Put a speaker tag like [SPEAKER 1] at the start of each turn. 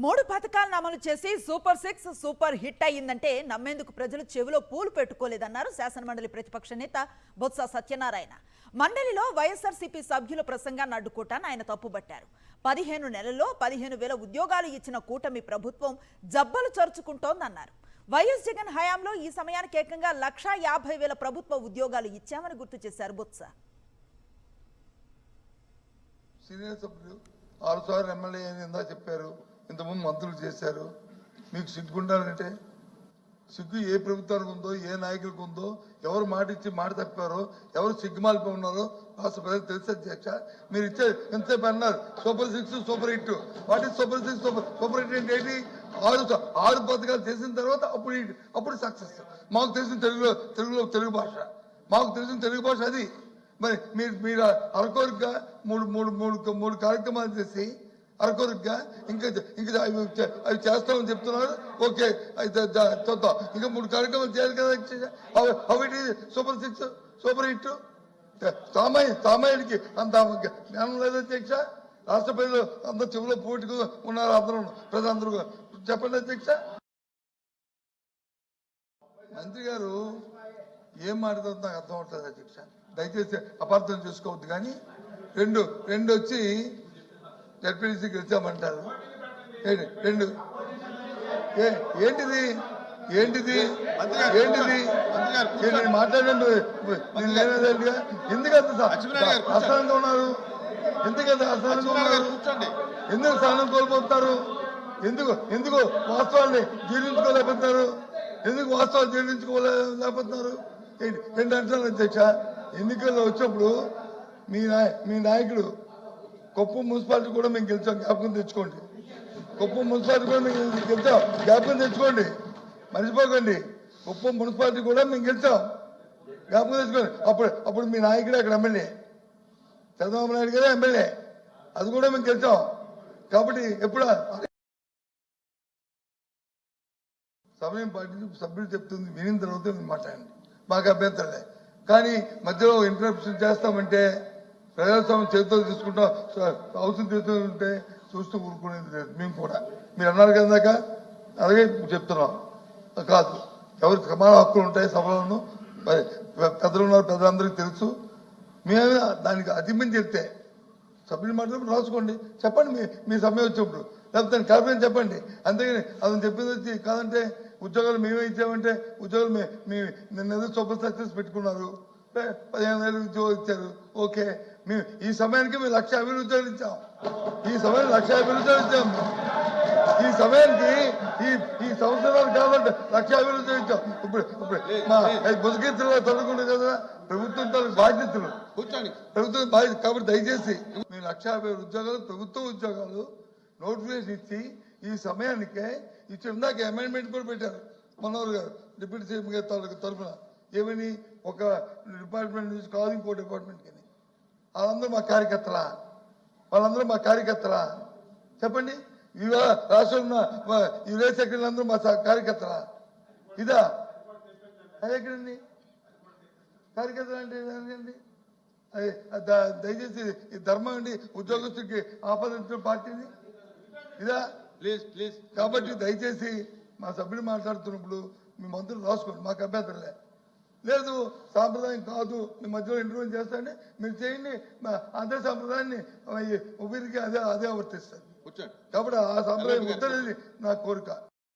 [SPEAKER 1] మూడు పథకాలను అమలు చేసి సూపర్ 6 సూపర్ హిట్ అయ్యిందంటే నమ్మేందుకు ప్రజలు చెవిలో పూలు పెట్టుకోలేదన్నారు శాసనమండలి ప్రతిపక్ష నేత బొత్స సత్యనారాయణ. మండలిలో వైఎస్ఆర్సీపీ సభ్యుల ప్రసంగాన్ని అడ్డుకోవటాన్ని ఆయన తప్పుబట్టారు. 15 నెలల్లో 15,000 ఉద్యోగాలు ఇచ్చిన కూటమి ప్రభుత్వం జబ్బలు చరుచుకుంటోందన్నారు. వైఎస్ జగన్ హయాంలో ఈ సమయానికి ఏకంగా 1,50,000 ప్రభుత్వ ఉద్యోగాలు ఇచ్చామని గుర్తు చేశారు బొత్స.
[SPEAKER 2] సీనియర్ సభ్యులు 6 సార్లు ఎమ్మెల్యే అని చెప్పారు, ఇంతకుముందు మంత్రులు చేశారు. మీకు సిగ్గుండాలంటే సిగ్గు ఏ ప్రభుత్వానికి ఉందో, ఏ నాయకులకు ఉందో, ఎవరు మాట ఇచ్చి మాట తప్పారో, ఎవరు సిగ్గుమాలిపి ఉన్నారో రాష్ట్ర ప్రజలకు తెలుసు. అధ్యక్ష, మీరు ఇచ్చే ఎంతసేపు అన్నారు super 6 super hit. What is super 6 super hit అంటే ఏంటి? 6 పథకాలు చేసిన తర్వాత అప్పుడు సక్సెస్. మాకు తెలిసిన తెలుగు భాష, మాకు తెలిసిన తెలుగు భాష అది. మరి మీరు అరకొరగా మూడు కార్యక్రమాలు చేసి అరకొరగా ఇంకా అవి చేస్తామని చెప్తున్నారు. ఓకే, అయితే చూద్దాం. ఇంకా 3 కార్యక్రమాలు చేయాలి కదా. అవి సూపర్ 6 సూపర్ హిట్. సామాన్యుడికి అంత జ్ఞానం లేదు అధ్యక్ష. రాష్ట్ర ప్రజలు అంత చెవులో పోటీగా ఉన్నారు. ప్రజలందరూ చెప్పండి అధ్యక్ష. మంత్రి గారు ఏం మాట్లాడుతుందో నాకు అర్థం అవుతుంది అధ్యక్ష. దయచేసి అపార్థం చేసుకోవద్దు. కానీ రెండు వచ్చి జడ్పీటీసీ గెలిచామంటారు. ఏంటిది ఏంటిది మాట్లాడండి. ఎందుకంత అసహనంగా ఉన్నారు? ఎందుకు సహనం కోల్పోతున్నారు? ఎందుకు వాస్తవాన్ని జీర్ణించుకోలేకపోతున్నారు? ఎందుకు వాస్తవాలు జీర్ణించుకోలేకపోతున్నారు? ఏంటి అంటున్నారు అధ్యక్ష. ఎన్నికల్లో వచ్చినప్పుడు మీ నాయకుడు కుప్పం మున్సిపాలిటీ కూడా మేము గెలిచాం, జ్ఞాపకం తెచ్చుకోండి. కుప్పం మున్సిపాలిటీ కూడా మేము గెలిచాం, జ్ఞాపకం తెచ్చుకోండి, మర్చిపోకండి. కుప్పం మున్సిపాలిటీ కూడా మేము గెలిచాం, జ్ఞాపకం తెచ్చుకోండి. అప్పుడు మీ నాయకుడు అక్కడ ఎమ్మెల్యే, చంద్రబాబు నాయుడు గారే ఎమ్మెల్యే, అది కూడా మేము గెలిచాం. కాబట్టి ఎప్పుడు సమయం పాటించి సభ్యులు చెప్తుంది వినిన తర్వాత మేము మాట్లాడండి, మాకు అభ్యంతరలే. కానీ మధ్యలో ఇంటరప్షన్ చేస్తామంటే ప్రజాస్వామ్యం చేతితో తీసుకుంటాం, అవసరం తీసుకుంటే చూస్తూ ఊరుకునేది లేదు. మేము కూడా మీరు అన్నారు కదాక అలాగే చెప్తున్నాం. కాదు, ఎవరికి సమాన హక్కులు ఉంటాయి సభలను. పెద్దలు ఉన్నారు, పెద్దలందరికీ తెలుసు. మేము దానికి అతిమించి చెప్తే సభ్యులు మాట్లాడి రాసుకోండి, చెప్పండి మీ సమయం వచ్చినప్పుడు, లేకపోతే కల్పన చెప్పండి. అంతేగాని అతను చెప్పింది వచ్చి కాదంటే ఉద్యోగాలు మేమే ఇచ్చామంటే ఉద్యోగాలు నిన్న సూపర్ సక్సెస్ పెట్టుకున్నారు, 15,000 ఉద్యోగాలు ఇచ్చారు. ఓకే, మేము ఈ సమయానికి మేము 1,50,000 ఉద్యోగాలు ఇచ్చాం. ఈ సమయం 1,50,000 ఉద్యోగాలు ఇచ్చాం. ఈ సమయానికి ఈ సంవత్సరాలు కాబట్టి 1,50,000 ఉద్యోగాలు ఇచ్చాం. ఇప్పుడు మా బుజగీతుల్లో తొలగకుండా కదా ప్రభుత్వం బాధ్యతలు, ప్రభుత్వం బాధ్యత. కాబట్టి దయచేసి మేము 1,50,000 ఉద్యోగాలు ప్రభుత్వ ఉద్యోగాలు నోటిఫికేషన్ ఇచ్చి ఈ సమయానికే ఇచ్చి ఇందాక అమెండ్మెంట్ కూడా పెట్టారు మనోహర్ గారు డిప్యూటీ సీఎం గారి తరఫున. ఏమని ఒక డిపార్ట్మెంట్ నుంచి కాదు ఇంకో డిపార్ట్మెంట్కి. వాళ్ళందరూ మా కార్యకర్తలా చెప్పండి. ఇవాళ రాష్ట్రంలో యువ సెక్రటరీలు అందరూ మా కార్యకర్తలా? ఇదా ఎక్కడండి కార్యకర్తలు అంటే ఏంటండి? దయచేసి ఈ ధర్మం అండి ఉద్యోగస్తుడికి ఆపాదించిన పార్టీని ఇదా? ప్లీజ్ కాబట్టి దయచేసి మా సభ్యులు మాట్లాడుతున్నప్పుడు మీ మంత్రులు రాసుకోండి, మాకు అభ్యంతరం లేదు. సాంప్రదాయం కాదు, మీ మధ్యలో ఇంటర్వ్యూ చేస్తాండి, మీరు చేయండి. అదే సాంప్రదాయాన్ని ఊపిరికి అదే వర్తిస్తారు. కాబట్టి ఆ సాంప్రదాయం వద్దనేది నా కోరిక.